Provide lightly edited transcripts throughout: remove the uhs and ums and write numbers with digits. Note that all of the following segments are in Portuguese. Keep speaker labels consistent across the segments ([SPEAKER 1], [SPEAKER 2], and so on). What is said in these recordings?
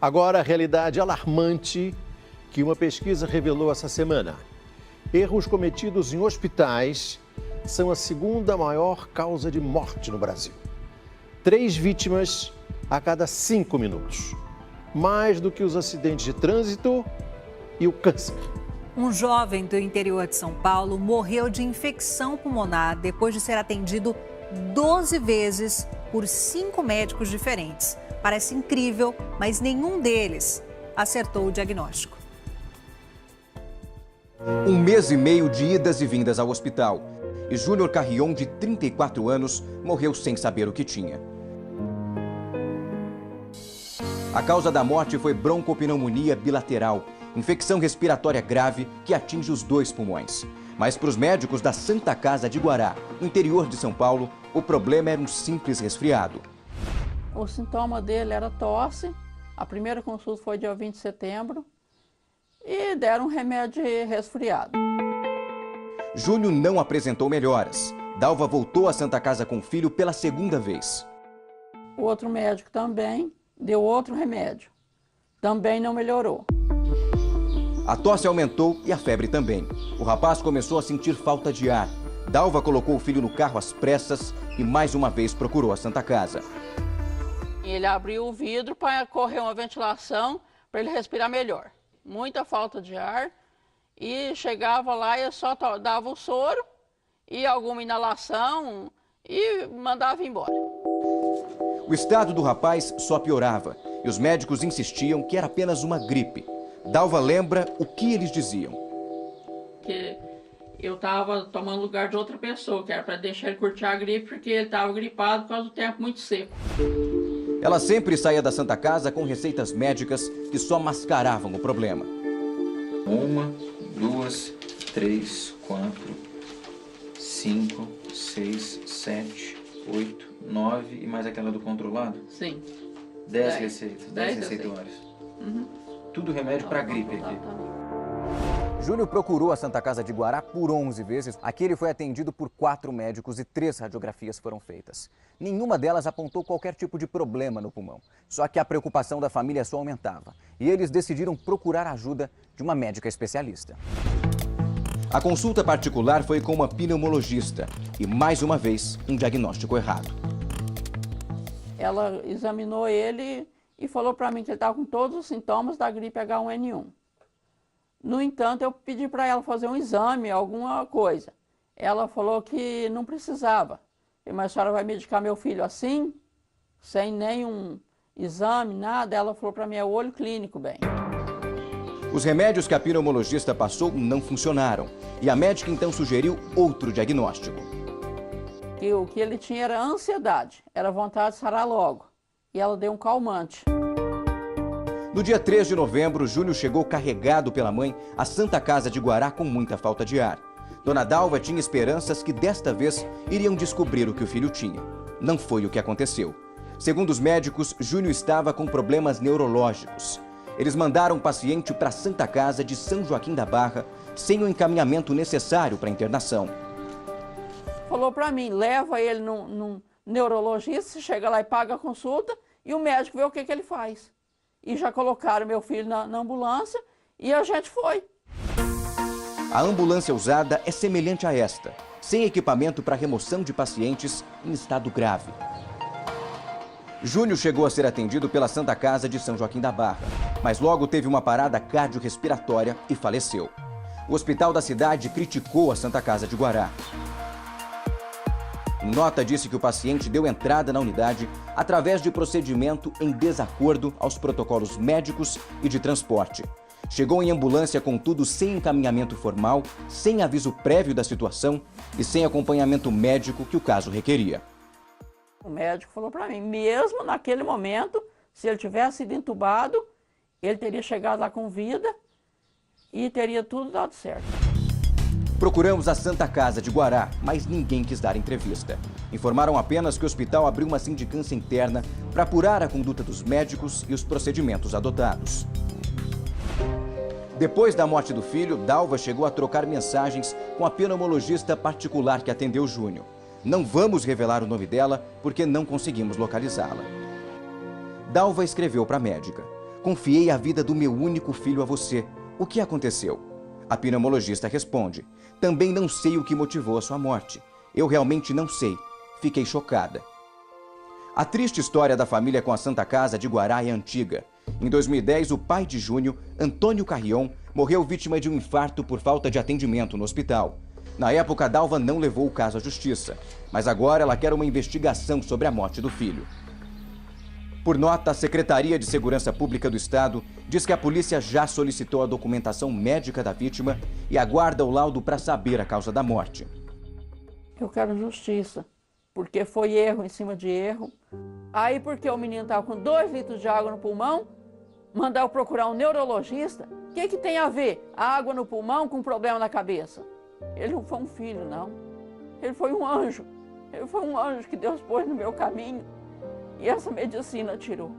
[SPEAKER 1] Agora, a realidade alarmante que uma pesquisa revelou essa semana. Erros cometidos em hospitais são a segunda maior causa de morte no Brasil. 3 vítimas a cada 5 minutos. Mais do que os acidentes de trânsito e o câncer.
[SPEAKER 2] Um jovem do interior de São Paulo morreu de infecção pulmonar depois de ser atendido 12 vezes por 5 médicos diferentes. Parece incrível, mas nenhum deles acertou o diagnóstico.
[SPEAKER 3] 1 mês e meio de idas e vindas ao hospital. E Júnior Carrion, de 34 anos, morreu sem saber o que tinha. A causa da morte foi broncopneumonia bilateral, infecção respiratória grave que atinge os 2 pulmões. Mas para os médicos da Santa Casa de Guará, no interior de São Paulo, o problema era um simples resfriado.
[SPEAKER 4] O sintoma dele era tosse. A primeira consulta foi dia 20 de setembro e deram um remédio de resfriado.
[SPEAKER 3] Júnior não apresentou melhoras. Dalva voltou à Santa Casa com o filho pela 2ª vez.
[SPEAKER 4] O outro médico também deu outro remédio. Também não melhorou.
[SPEAKER 3] A tosse aumentou e a febre também. O rapaz começou a sentir falta de ar. Dalva colocou o filho no carro às pressas e mais uma vez procurou a Santa Casa.
[SPEAKER 4] Ele abriu o vidro para correr uma ventilação para ele respirar melhor. Muita falta de ar e chegava lá e só dava o soro e alguma inalação e mandava embora.
[SPEAKER 3] O estado do rapaz só piorava e os médicos insistiam que era apenas uma gripe. Dalva lembra o que eles diziam.
[SPEAKER 4] Que eu estava tomando lugar de outra pessoa, que era para deixar ele curtir a gripe, porque ele estava gripado por causa do tempo muito seco.
[SPEAKER 3] Ela sempre saía da Santa Casa com receitas médicas que só mascaravam o problema.
[SPEAKER 5] 1, 2, 3, 4, 5, 6, 7, 8, 9 e mais aquela do controlado?
[SPEAKER 4] Sim.
[SPEAKER 5] 10 receitas, 10 receituários. Tudo remédio para gripe aqui.
[SPEAKER 3] Júnior procurou a Santa Casa de Guará por 11 vezes. Aqui ele foi atendido por 4 médicos e 3 radiografias foram feitas. Nenhuma delas apontou qualquer tipo de problema no pulmão. Só que a preocupação da família só aumentava. E eles decidiram procurar a ajuda de uma médica especialista. A consulta particular foi com uma pneumologista. E mais uma vez, um diagnóstico errado.
[SPEAKER 4] Ela examinou ele e falou para mim que ele estava com todos os sintomas da gripe H1N1. No entanto, eu pedi para ela fazer um exame, alguma coisa. Ela falou que não precisava. Mas a senhora vai medicar meu filho assim, sem nenhum exame, nada? Ela falou para mim, é o olho clínico, bem.
[SPEAKER 3] Os remédios que a pneumologista passou não funcionaram. E a médica então sugeriu outro diagnóstico.
[SPEAKER 4] Que o que ele tinha era ansiedade, era vontade de sarar logo. E ela deu um calmante.
[SPEAKER 3] No dia 3 de novembro, Júnior chegou carregado pela mãe à Santa Casa de Guará com muita falta de ar. Dona Dalva tinha esperanças que desta vez iriam descobrir o que o filho tinha. Não foi o que aconteceu. Segundo os médicos, Júnior estava com problemas neurológicos. Eles mandaram o paciente para a Santa Casa de São Joaquim da Barra sem o encaminhamento necessário para a internação.
[SPEAKER 4] Falou para mim, leva ele num neurologista, chega lá e paga a consulta e o médico vê o que ele faz. E já colocaram meu filho na ambulância e a gente foi.
[SPEAKER 3] A ambulância usada é semelhante a esta, sem equipamento para remoção de pacientes em estado grave. Júnior chegou a ser atendido pela Santa Casa de São Joaquim da Barra, mas logo teve uma parada cardiorrespiratória e faleceu. O hospital da cidade criticou a Santa Casa de Guará. Nota disse que o paciente deu entrada na unidade através de procedimento em desacordo aos protocolos médicos e de transporte. Chegou em ambulância, contudo, sem encaminhamento formal, sem aviso prévio da situação e sem acompanhamento médico que o caso requeria.
[SPEAKER 4] O médico falou para mim, mesmo naquele momento, se ele tivesse sido entubado, ele teria chegado lá com vida e teria tudo dado certo.
[SPEAKER 3] Procuramos a Santa Casa de Guará, mas ninguém quis dar entrevista. Informaram apenas que o hospital abriu uma sindicância interna para apurar a conduta dos médicos e os procedimentos adotados. Depois da morte do filho, Dalva chegou a trocar mensagens com a pneumologista particular que atendeu Júnior. Não vamos revelar o nome dela porque não conseguimos localizá-la. Dalva escreveu para a médica. Confiei a vida do meu único filho a você. O que aconteceu? A pneumologista responde: também não sei o que motivou a sua morte. Eu realmente não sei. Fiquei chocada. A triste história da família com a Santa Casa de Guará é antiga. Em 2010, o pai de Júnior, Antônio Carrion, morreu vítima de um infarto por falta de atendimento no hospital. Na época, Dalva não levou o caso à justiça, mas agora ela quer uma investigação sobre a morte do filho. Por nota, a Secretaria de Segurança Pública do Estado diz que a polícia já solicitou a documentação médica da vítima e aguarda o laudo para saber a causa da morte.
[SPEAKER 4] Eu quero justiça, porque foi erro em cima de erro. Aí, porque o menino estava com 2 litros de água no pulmão, mandar eu procurar um neurologista. O que tem a ver a água no pulmão com um problema na cabeça? Ele não foi um filho, não. Ele foi um anjo. Ele foi um anjo que Deus pôs no meu caminho. E essa medicina tirou.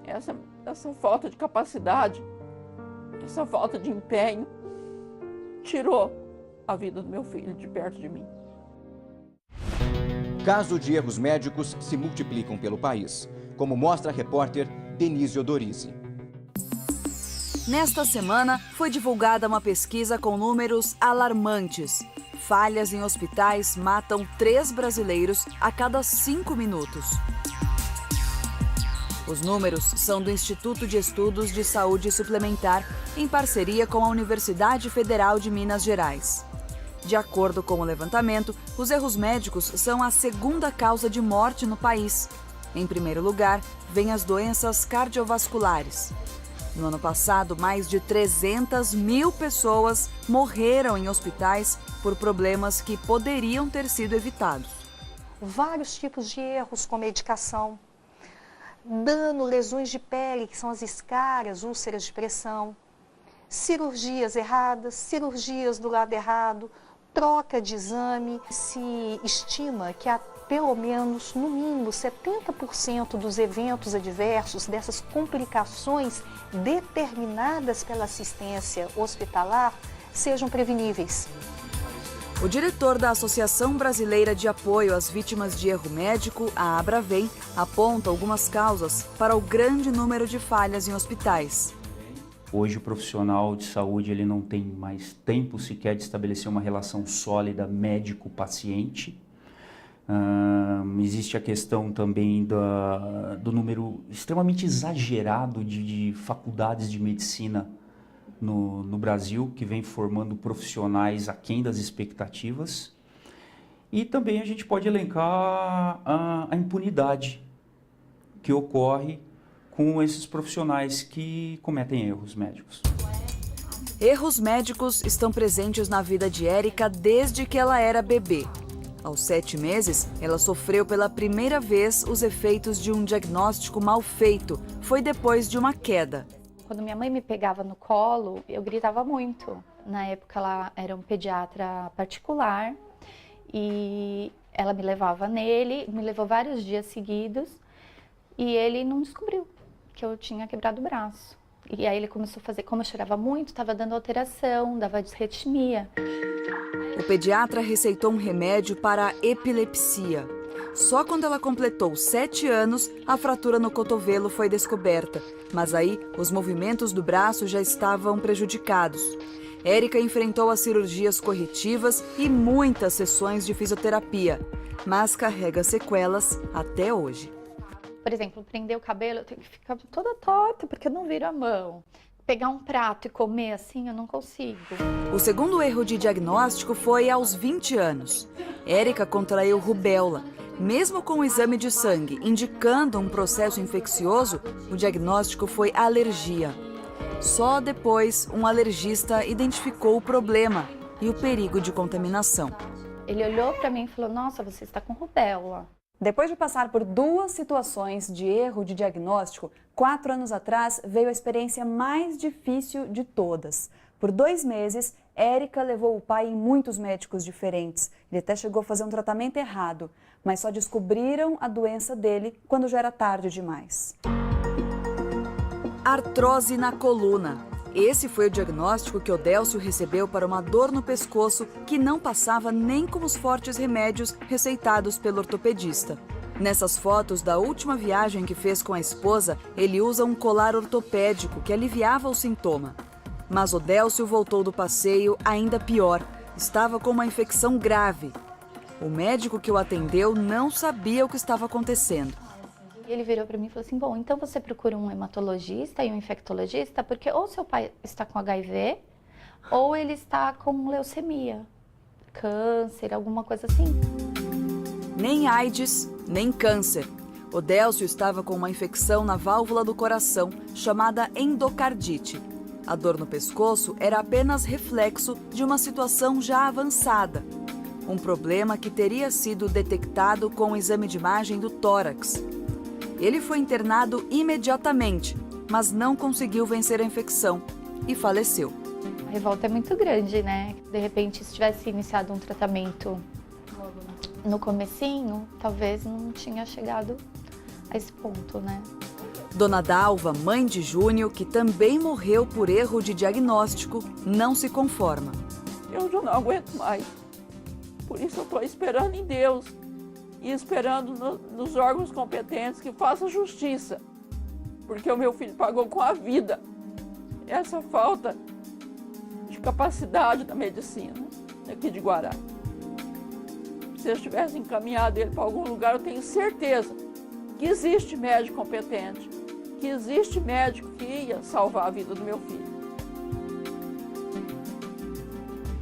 [SPEAKER 4] Essa falta de capacidade, essa falta de empenho, tirou a vida do meu filho de perto de mim.
[SPEAKER 3] Casos de erros médicos se multiplicam pelo país, como mostra a repórter Denise Odorizzi.
[SPEAKER 6] Nesta semana, foi divulgada uma pesquisa com números alarmantes. Falhas em hospitais matam 3 brasileiros a cada 5 minutos. Os números são do Instituto de Estudos de Saúde Suplementar, em parceria com a Universidade Federal de Minas Gerais. De acordo com o levantamento, os erros médicos são a segunda causa de morte no país. Em primeiro lugar, vêm as doenças cardiovasculares. No ano passado, mais de 300 mil pessoas morreram em hospitais por problemas que poderiam ter sido evitados.
[SPEAKER 7] Vários tipos de erros com medicação, dano, lesões de pele, que são as escaras, úlceras de pressão, cirurgias erradas, cirurgias do lado errado, troca de exame. Se estima que há pelo menos, no mínimo, 70% dos eventos adversos, dessas complicações determinadas pela assistência hospitalar, sejam preveníveis.
[SPEAKER 6] O diretor da Associação Brasileira de Apoio às Vítimas de Erro Médico, a Abravém, aponta algumas causas para o grande número de falhas em hospitais.
[SPEAKER 8] Hoje o profissional de saúde ele não tem mais tempo sequer de estabelecer uma relação sólida médico-paciente. Existe a questão também do número extremamente exagerado de faculdades de medicina no Brasil, que vem formando profissionais aquém das expectativas. E também a gente pode elencar a impunidade que ocorre com esses profissionais que cometem erros médicos.
[SPEAKER 6] Erros médicos estão presentes na vida de Érica desde que ela era bebê. Aos 7 meses, ela sofreu pela primeira vez os efeitos de um diagnóstico mal feito. Foi depois de uma queda.
[SPEAKER 9] Quando minha mãe me pegava no colo, eu gritava muito. Na época, ela era um pediatra particular e ela me levava nele, me levou vários dias seguidos e ele não descobriu que eu tinha quebrado o braço. E aí ele começou a fazer, como eu chorava muito, estava dando alteração, dava disritmia.
[SPEAKER 6] O pediatra receitou um remédio para a epilepsia. Só quando ela completou 7 anos, a fratura no cotovelo foi descoberta. Mas aí, os movimentos do braço já estavam prejudicados. Érica enfrentou as cirurgias corretivas e muitas sessões de fisioterapia, mas carrega sequelas até hoje.
[SPEAKER 9] Por exemplo, prender o cabelo, eu tenho que ficar toda torta, porque eu não viro a mão. Pegar um prato e comer assim, eu não consigo.
[SPEAKER 6] O segundo erro de diagnóstico foi aos 20 anos. Érica contraiu rubéola. Mesmo com o exame de sangue indicando um processo infeccioso, o diagnóstico foi alergia. Só depois, um alergista identificou o problema e o perigo de contaminação.
[SPEAKER 9] Ele olhou para mim e falou, nossa, você está com rubéola.
[SPEAKER 10] Depois de passar por 2 situações de erro de diagnóstico, 4 anos atrás veio a experiência mais difícil de todas. Por 2 meses, Érica levou o pai em muitos médicos diferentes. Ele até chegou a fazer um tratamento errado, mas só descobriram a doença dele quando já era tarde demais.
[SPEAKER 6] Artrose na coluna. Esse foi o diagnóstico que Odélcio recebeu para uma dor no pescoço que não passava nem com os fortes remédios receitados pelo ortopedista. Nessas fotos da última viagem que fez com a esposa, ele usa um colar ortopédico que aliviava o sintoma. Mas Odélcio voltou do passeio ainda pior. Estava com uma infecção grave. O médico que o atendeu não sabia o que estava acontecendo.
[SPEAKER 9] Ele virou para mim e falou assim, bom, então você procura um hematologista e um infectologista, porque ou seu pai está com HIV, ou ele está com leucemia, câncer, alguma coisa assim.
[SPEAKER 6] Nem AIDS, nem câncer. Odélcio estava com uma infecção na válvula do coração, chamada endocardite. A dor no pescoço era apenas reflexo de uma situação já avançada. Um problema que teria sido detectado com o exame de imagem do tórax. Ele foi internado imediatamente, mas não conseguiu vencer a infecção e faleceu.
[SPEAKER 9] A revolta é muito grande, né? De repente, se tivesse iniciado um tratamento no comecinho, talvez não tinha chegado a esse ponto, né?
[SPEAKER 6] Dona Dalva, mãe de Júnior, que também morreu por erro de diagnóstico, não se conforma.
[SPEAKER 4] Eu já não aguento mais. Por isso eu estou esperando em Deus e esperando nos órgãos competentes que façam justiça. Porque o meu filho pagou com a vida essa falta de capacidade da medicina aqui de Guará. Se eles tivessem encaminhado ele para algum lugar, eu tenho certeza que existe médico competente, que existe médico que ia salvar a vida do meu filho.